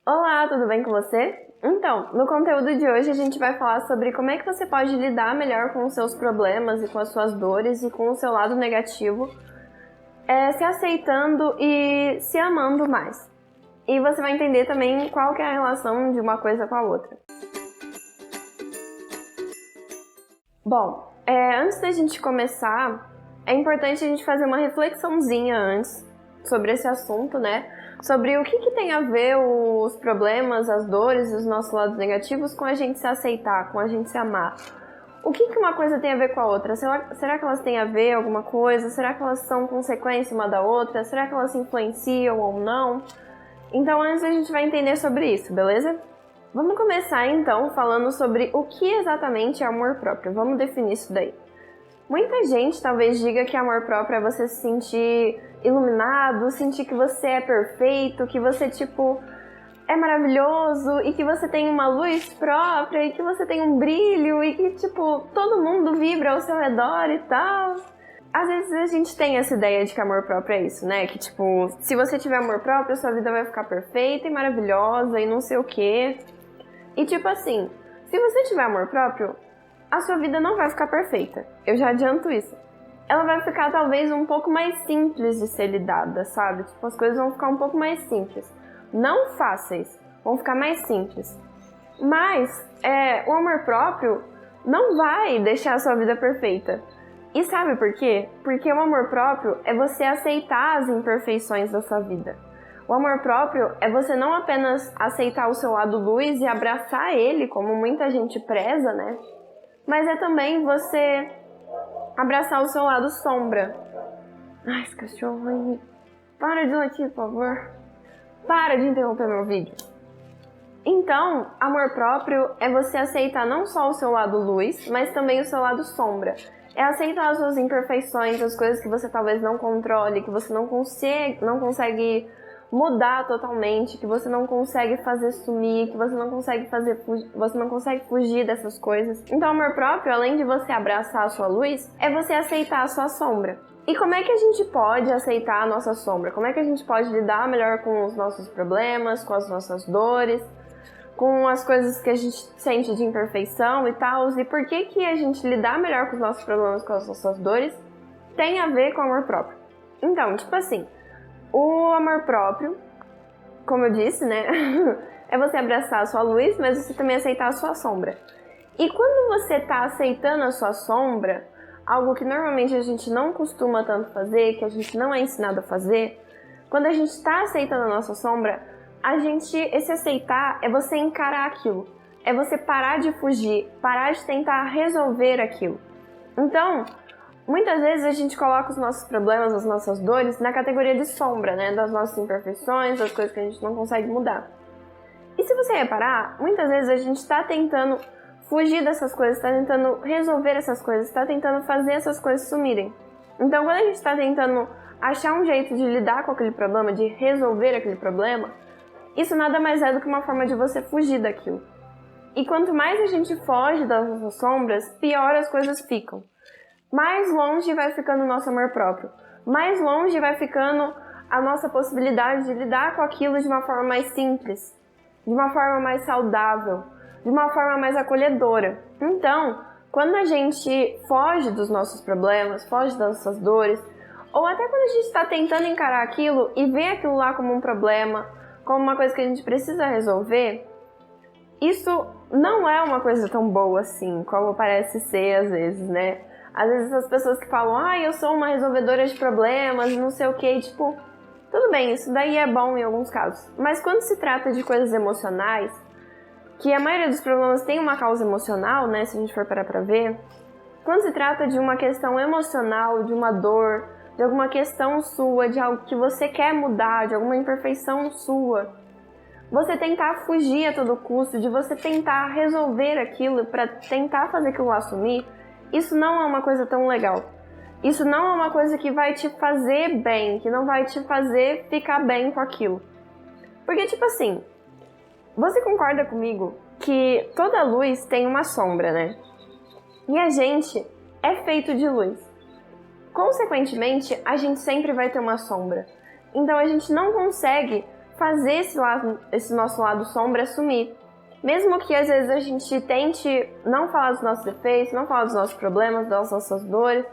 Olá, tudo bem com você? Então, no conteúdo de hoje a gente vai falar sobre como é que você pode lidar melhor com os seus problemas e com as suas dores e com o seu lado negativo, se aceitando e se amando mais. E você vai entender também qual que é a relação de uma coisa com a outra. Bom, antes da gente começar, é importante a gente fazer uma reflexãozinha antes sobre esse assunto, né? Sobre o que tem a ver os problemas, as dores, os nossos lados negativos com a gente se aceitar, com a gente se amar. O que uma coisa tem a ver com a outra? Será que elas têm a ver alguma coisa? Será que elas são consequência uma da outra? Será que elas se influenciam ou não? Então antes a gente vai entender sobre isso, beleza? Vamos começar então falando sobre o que exatamente é amor próprio. Vamos definir isso daí. Muita gente talvez diga que amor próprio é você se sentir iluminado, sentir que você é perfeito, que você, é maravilhoso e que você tem uma luz própria e que você tem um brilho e que, todo mundo vibra ao seu redor e tal. Às vezes a gente tem essa ideia de que amor próprio é isso, né? Que, se você tiver amor próprio, sua vida vai ficar perfeita e maravilhosa e não sei o quê. E, se você tiver amor próprio, a sua vida não vai ficar perfeita. Eu já adianto isso. Ela vai ficar talvez um pouco mais simples de ser lidada, sabe? As coisas vão ficar um pouco mais simples. Não fáceis, vão ficar mais simples. Mas o amor próprio não vai deixar a sua vida perfeita. E sabe por quê? Porque o amor próprio é você aceitar as imperfeições da sua vida. O amor próprio é você não apenas aceitar o seu lado luz e abraçar ele, como muita gente preza, né? Mas é também você abraçar o seu lado sombra. Ai, esse cachorro aí. Para de latir, por favor. Para de interromper meu vídeo. Então, amor próprio é você aceitar não só o seu lado luz, mas também o seu lado sombra. É aceitar as suas imperfeições, as coisas que você talvez não controle, que você não consegue mudar totalmente, que você não consegue fazer sumir, que você não consegue fugir dessas coisas. Então, amor próprio, além de você abraçar a sua luz, é você aceitar a sua sombra. E como é que a gente pode aceitar a nossa sombra? Como é que a gente pode lidar melhor com os nossos problemas, com as nossas dores, com as coisas que a gente sente de imperfeição e tal? E por que a gente lidar melhor com os nossos problemas, com as nossas dores, tem a ver com o amor próprio? Então, o amor próprio, como eu disse, né, é você abraçar a sua luz, mas você também aceitar a sua sombra. E quando você tá aceitando a sua sombra, algo que normalmente a gente não costuma tanto fazer, que a gente não é ensinado a fazer, quando a gente tá aceitando a nossa sombra, esse aceitar é você encarar aquilo, é você parar de fugir, parar de tentar resolver aquilo. Então, muitas vezes a gente coloca os nossos problemas, as nossas dores na categoria de sombra, né? Das nossas imperfeições, das coisas que a gente não consegue mudar. E se você reparar, muitas vezes a gente está tentando fugir dessas coisas, está tentando resolver essas coisas, está tentando fazer essas coisas sumirem. Então, quando a gente está tentando achar um jeito de lidar com aquele problema, de resolver aquele problema, isso nada mais é do que uma forma de você fugir daquilo. E quanto mais a gente foge das nossas sombras, pior as coisas ficam. Mais longe vai ficando o nosso amor próprio. Mais longe vai ficando a nossa possibilidade de lidar com aquilo de uma forma mais simples, de uma forma mais saudável, de uma forma mais acolhedora. Então, quando a gente foge dos nossos problemas, foge das nossas dores, ou até quando a gente está tentando encarar aquilo e vê aquilo lá como um problema, como uma coisa que a gente precisa resolver, isso não é uma coisa tão boa assim, como parece ser às vezes, né? Às vezes as pessoas que falam, eu sou uma resolvedora de problemas, não sei o que, tudo bem, isso daí é bom em alguns casos. Mas quando se trata de coisas emocionais, que a maioria dos problemas tem uma causa emocional, né, se a gente for parar pra ver, quando se trata de uma questão emocional, de uma dor, de alguma questão sua, de algo que você quer mudar, de alguma imperfeição sua, você tentar fugir a todo custo, de você tentar resolver aquilo pra tentar fazer aquilo lá sumir, isso não é uma coisa tão legal. Isso não é uma coisa que vai te fazer bem, que não vai te fazer ficar bem com aquilo. Porque, você concorda comigo que toda luz tem uma sombra, né? E a gente é feito de luz. Consequentemente, a gente sempre vai ter uma sombra. Então a gente não consegue fazer esse nosso lado sombra sumir. Mesmo que às vezes a gente tente não falar dos nossos defeitos, não falar dos nossos problemas, das nossas dores,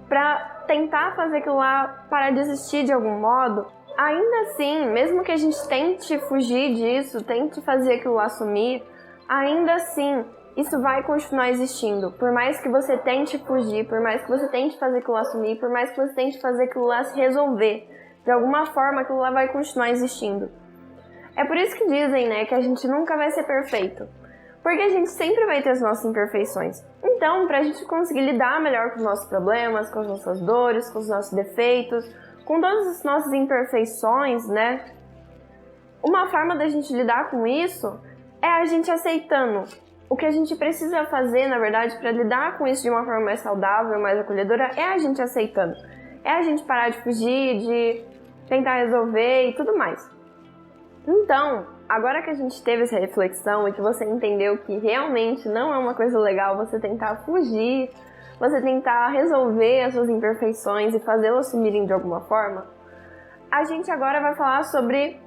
pra tentar fazer aquilo lá parar de existir de algum modo, ainda assim, mesmo que a gente tente fugir disso, tente fazer aquilo lá sumir, ainda assim, isso vai continuar existindo. Por mais que você tente fugir, por mais que você tente fazer aquilo lá sumir, por mais que você tente fazer aquilo lá se resolver, de alguma forma aquilo lá vai continuar existindo. É por isso que dizem, né, que a gente nunca vai ser perfeito. Porque a gente sempre vai ter as nossas imperfeições. Então, pra gente conseguir lidar melhor com os nossos problemas, com as nossas dores, com os nossos defeitos, com todas as nossas imperfeições, né? Uma forma da gente lidar com isso é a gente aceitando. O que a gente precisa fazer, na verdade, para lidar com isso de uma forma mais saudável, mais acolhedora, é a gente aceitando. É a gente parar de fugir, de tentar resolver e tudo mais. Então, agora que a gente teve essa reflexão e que você entendeu que realmente não é uma coisa legal você tentar fugir, você tentar resolver as suas imperfeições e fazê-las sumirem de alguma forma, a gente agora vai falar sobre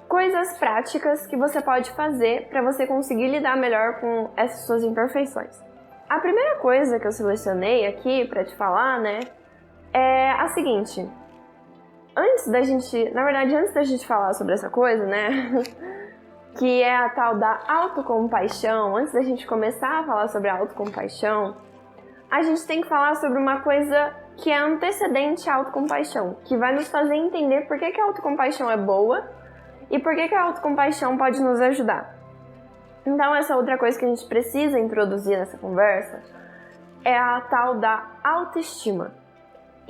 coisas práticas que você pode fazer para você conseguir lidar melhor com essas suas imperfeições. A primeira coisa que eu selecionei aqui para te falar, né, é a seguinte. Antes da gente falar sobre essa coisa, né, que é a tal da autocompaixão, antes da gente começar a falar sobre a autocompaixão, a gente tem que falar sobre uma coisa que é antecedente à autocompaixão, que vai nos fazer entender por que a autocompaixão é boa e por que a autocompaixão pode nos ajudar. Então, essa outra coisa que a gente precisa introduzir nessa conversa é a tal da autoestima.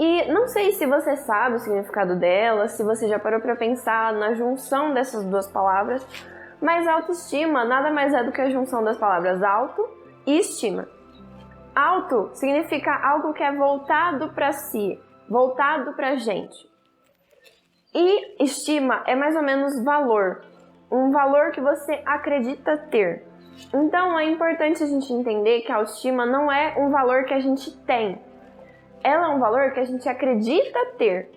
E não sei se você sabe o significado dela, se você já parou para pensar na junção dessas duas palavras, mas autoestima nada mais é do que a junção das palavras auto e estima. Auto significa algo que é voltado para si, voltado para a gente. E estima é mais ou menos valor, um valor que você acredita ter. Então é importante a gente entender que a autoestima não é um valor que a gente tem, ela é um valor que a gente acredita ter.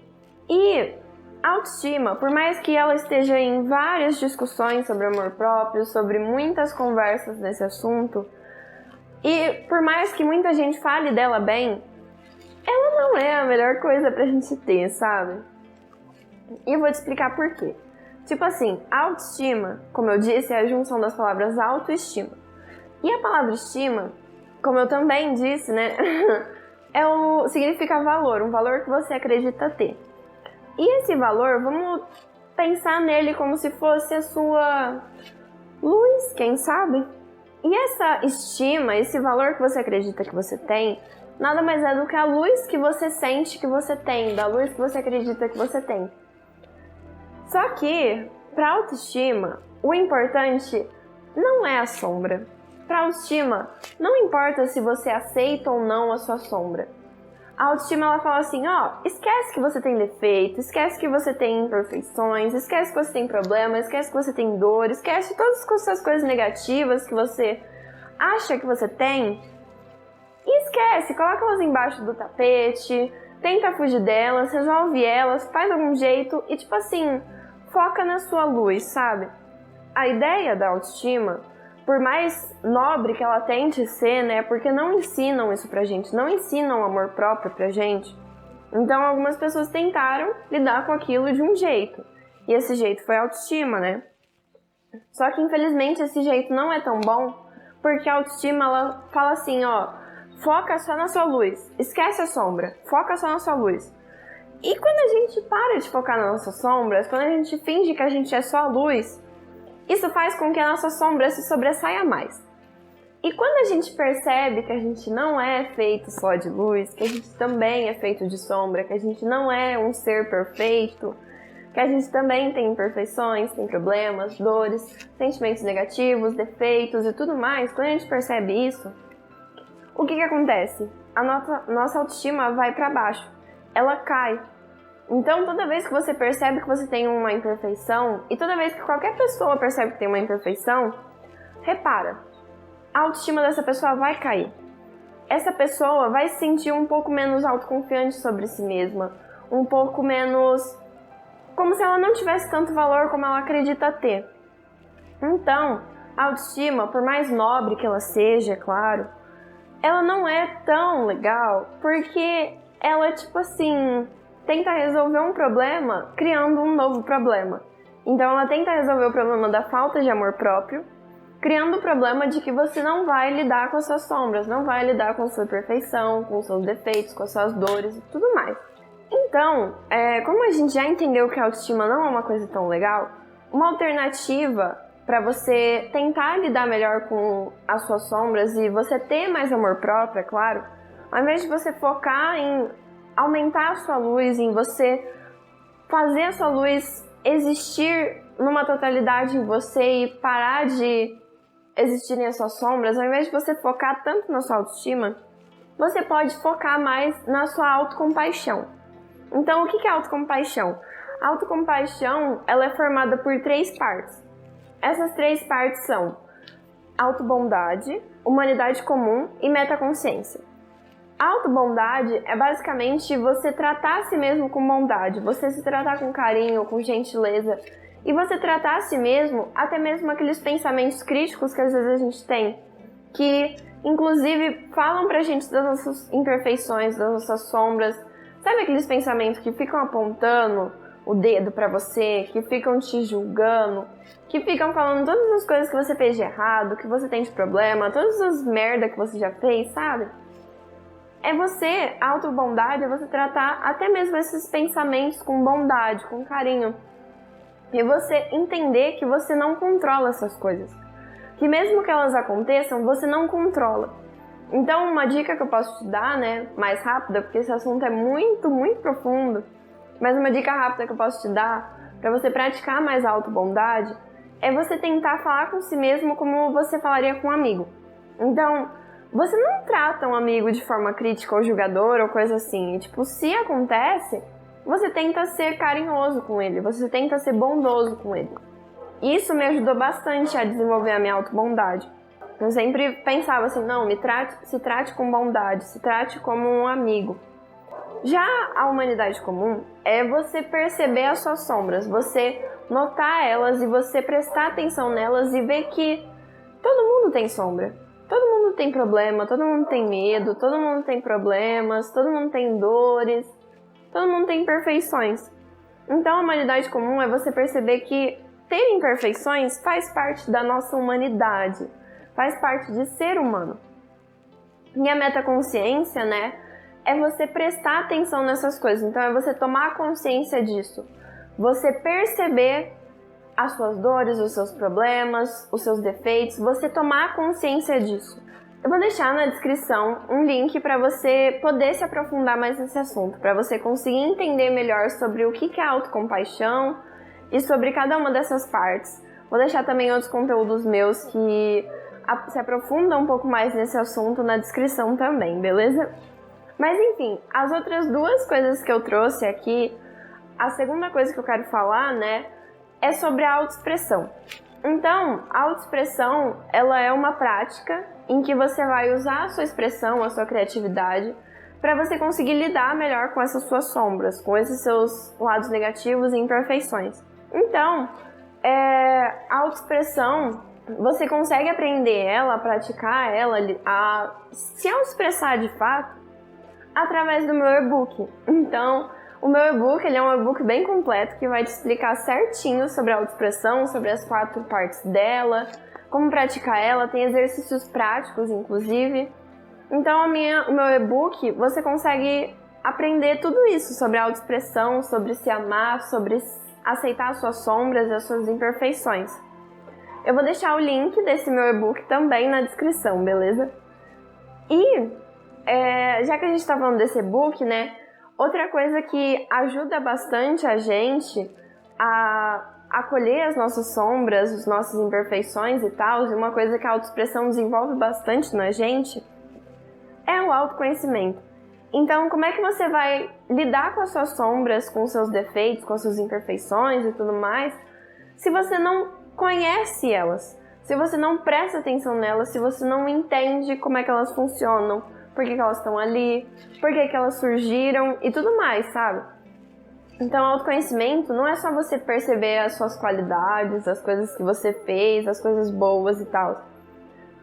E a autoestima, por mais que ela esteja em várias discussões sobre amor próprio, sobre muitas conversas nesse assunto, e por mais que muita gente fale dela bem, ela não é a melhor coisa pra gente ter, sabe? E eu vou te explicar por quê. Tipo assim, a autoestima, como eu disse, é a junção das palavras autoestima. E a palavra estima, como eu também disse, né, significa valor, um valor que você acredita ter. E esse valor, vamos pensar nele como se fosse a sua luz, quem sabe? E essa estima, esse valor que você acredita que você tem, nada mais é do que a luz que você sente que você tem, da luz que você acredita que você tem. Só que, para autoestima, o importante não é a sombra. Para autoestima, não importa se você aceita ou não a sua sombra. A autoestima, ela fala assim, esquece que você tem defeito, esquece que você tem imperfeições, esquece que você tem problemas, esquece que você tem dor, esquece todas essas coisas negativas que você acha que você tem. E esquece, coloca elas embaixo do tapete, tenta fugir delas, resolve elas, faz algum jeito e tipo assim, foca na sua luz, sabe? A ideia da autoestima, por mais nobre que ela tente ser, né, porque não ensinam isso pra gente, não ensinam amor próprio pra gente. Então algumas pessoas tentaram lidar com aquilo de um jeito, e esse jeito foi a autoestima, né? Só que infelizmente esse jeito não é tão bom, porque a autoestima, ela fala assim, foca só na sua luz, esquece a sombra, foca só na sua luz. E quando a gente para de focar nas nossas sombras, quando a gente finge que a gente é só a luz, isso faz com que a nossa sombra se sobressaia mais. E quando a gente percebe que a gente não é feito só de luz, que a gente também é feito de sombra, que a gente não é um ser perfeito, que a gente também tem imperfeições, tem problemas, dores, sentimentos negativos, defeitos e tudo mais, quando a gente percebe isso, o que acontece? A nossa autoestima vai para baixo, ela cai. Então, toda vez que você percebe que você tem uma imperfeição, e toda vez que qualquer pessoa percebe que tem uma imperfeição, repara, a autoestima dessa pessoa vai cair. Essa pessoa vai se sentir um pouco menos autoconfiante sobre si mesma, um pouco menos como se ela não tivesse tanto valor como ela acredita ter. Então, a autoestima, por mais nobre que ela seja, claro, ela não é tão legal porque ela, tipo assim, tenta resolver um problema criando um novo problema. Então ela tenta resolver o problema da falta de amor próprio, criando o problema de que você não vai lidar com as suas sombras, não vai lidar com a sua imperfeição, com os seus defeitos, com as suas dores e tudo mais. Então, como a gente já entendeu que a autoestima não é uma coisa tão legal, uma alternativa para você tentar lidar melhor com as suas sombras e você ter mais amor próprio, é claro, ao invés de você focar em aumentar a sua luz, em você fazer a sua luz existir numa totalidade em você e parar de existirem as suas sombras, ao invés de você focar tanto na sua autoestima, você pode focar mais na sua autocompaixão. Então, o que é autocompaixão? A autocompaixão, ela é formada por 3 partes. Essas 3 partes são autobondade, humanidade comum e metaconsciência. A autobondade é basicamente você tratar a si mesmo com bondade, você se tratar com carinho, com gentileza, e você tratar a si mesmo, até mesmo aqueles pensamentos críticos que às vezes a gente tem, que inclusive falam pra gente das nossas imperfeições, das nossas sombras. Sabe aqueles pensamentos que ficam apontando o dedo pra você, que ficam te julgando, que ficam falando todas as coisas que você fez de errado, que você tem de problema, todas as merda que você já fez, sabe? A autobondade é você tratar até mesmo esses pensamentos com bondade, com carinho. E você entender que você não controla essas coisas. Que mesmo que elas aconteçam, você não controla. Então, uma dica que eu posso te dar, né, mais rápida, porque esse assunto é muito, muito profundo, mas uma dica rápida que eu posso te dar para você praticar mais a autobondade é você tentar falar com si mesmo como você falaria com um amigo. Então, você não trata um amigo de forma crítica ou julgadora ou coisa assim. Tipo, se acontece, você tenta ser carinhoso com ele, você tenta ser bondoso com ele. Isso me ajudou bastante a desenvolver a minha autobondade. Eu sempre pensava assim, não, se trate com bondade, se trate como um amigo. Já a humanidade comum é você perceber as suas sombras, você notar elas e você prestar atenção nelas e ver que todo mundo tem sombra. Todo mundo tem problema, todo mundo tem medo, todo mundo tem problemas, todo mundo tem dores, todo mundo tem imperfeições. Então a humanidade comum é você perceber que ter imperfeições faz parte da nossa humanidade, faz parte de ser humano. E a metaconsciência, né, é você prestar atenção nessas coisas. Então é você tomar consciência disso, você perceber as suas dores, os seus problemas, os seus defeitos, você tomar consciência disso. Eu vou deixar na descrição um link para você poder se aprofundar mais nesse assunto, para você conseguir entender melhor sobre o que é autocompaixão e sobre cada uma dessas partes. Vou deixar também outros conteúdos meus que se aprofundam um pouco mais nesse assunto na descrição também, beleza? Mas enfim, as outras 2 coisas que eu trouxe aqui, a segunda coisa que eu quero falar, né, é sobre a autoexpressão. Então, a autoexpressão, ela é uma prática em que você vai usar a sua expressão, a sua criatividade, para você conseguir lidar melhor com essas suas sombras, com esses seus lados negativos e imperfeições. Então, a autoexpressão, você consegue aprender ela, praticar ela, a se autoexpressar de fato, através do meu e-book. Então, o meu e-book, ele é um e-book bem completo que vai te explicar certinho sobre a autoexpressão, sobre as 4 partes dela, como praticar ela, tem exercícios práticos, inclusive. Então, o meu e-book, você consegue aprender tudo isso sobre a autoexpressão, sobre se amar, sobre aceitar as suas sombras e as suas imperfeições. Eu vou deixar o link desse meu e-book também na descrição, beleza? E, já que a gente tá falando desse e-book, né, outra coisa que ajuda bastante a gente a acolher as nossas sombras, as nossas imperfeições e tal, e uma coisa que a autoexpressão desenvolve bastante na gente, é o autoconhecimento. Então, como é que você vai lidar com as suas sombras, com os seus defeitos, com as suas imperfeições e tudo mais, se você não conhece elas, se você não presta atenção nelas, se você não entende como é que elas funcionam, por que elas estão ali, por que elas surgiram e tudo mais, sabe? Então, autoconhecimento não é só você perceber as suas qualidades, as coisas que você fez, as coisas boas e tal.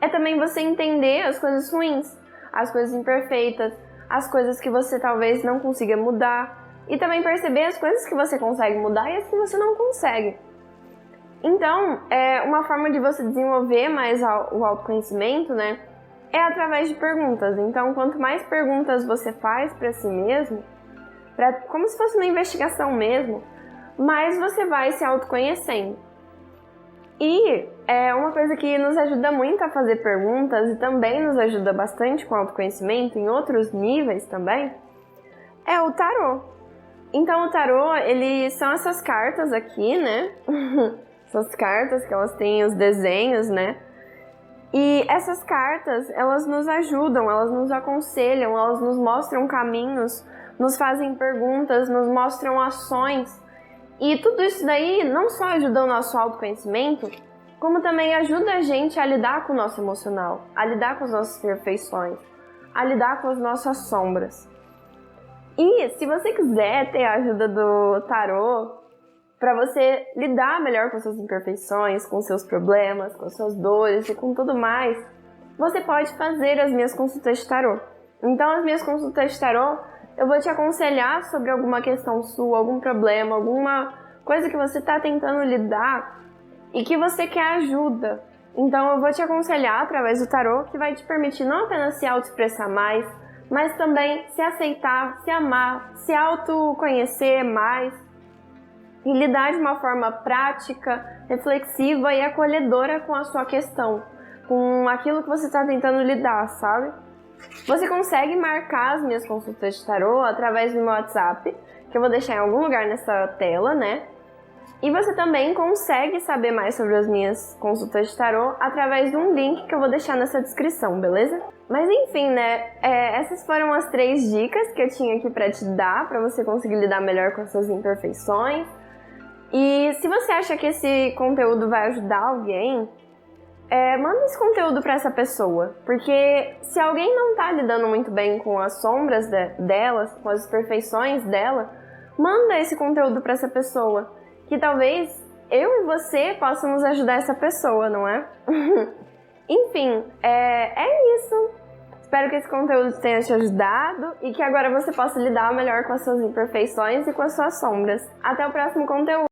É também você entender as coisas ruins, as coisas imperfeitas, as coisas que você talvez não consiga mudar. E também perceber as coisas que você consegue mudar e as que você não consegue. Então, uma forma de você desenvolver mais o autoconhecimento, né, é através de perguntas. Então, quanto mais perguntas você faz para si mesmo, como se fosse uma investigação mesmo, mais você vai se autoconhecendo. E uma coisa que nos ajuda muito a fazer perguntas e também nos ajuda bastante com o autoconhecimento em outros níveis também, é o tarô. Então o tarô, são essas cartas aqui, né? Essas cartas que elas têm os desenhos, né? E essas cartas, elas nos ajudam, elas nos aconselham, elas nos mostram caminhos, nos fazem perguntas, nos mostram ações. E tudo isso daí não só ajuda o nosso autoconhecimento, como também ajuda a gente a lidar com o nosso emocional, a lidar com as nossas imperfeições, a lidar com as nossas sombras. E se você quiser ter a ajuda do tarô para você lidar melhor com suas imperfeições, com seus problemas, com suas dores e com tudo mais, você pode fazer as minhas consultas de tarô. Então, as minhas consultas de tarô, eu vou te aconselhar sobre alguma questão sua, algum problema, alguma coisa que você está tentando lidar e que você quer ajuda. Então, eu vou te aconselhar através do tarô, que vai te permitir não apenas se autoexpressar mais, mas também se aceitar, se amar, se autoconhecer mais e lidar de uma forma prática, reflexiva e acolhedora com a sua questão, com aquilo que você está tentando lidar, sabe? Você consegue marcar as minhas consultas de tarô através do meu WhatsApp, que eu vou deixar em algum lugar nessa tela, né? E você também consegue saber mais sobre as minhas consultas de tarô através de um link que eu vou deixar nessa descrição, beleza? Mas enfim, né? Essas foram as 3 dicas que eu tinha aqui pra te dar, pra você conseguir lidar melhor com as suas imperfeições. E se você acha que esse conteúdo vai ajudar alguém, manda esse conteúdo pra essa pessoa. Porque se alguém não tá lidando muito bem com as sombras delas, com as imperfeições dela, manda esse conteúdo pra essa pessoa. Que talvez eu e você possamos ajudar essa pessoa, não é? Enfim, é isso. Espero que esse conteúdo tenha te ajudado e que agora você possa lidar melhor com as suas imperfeições e com as suas sombras. Até o próximo conteúdo!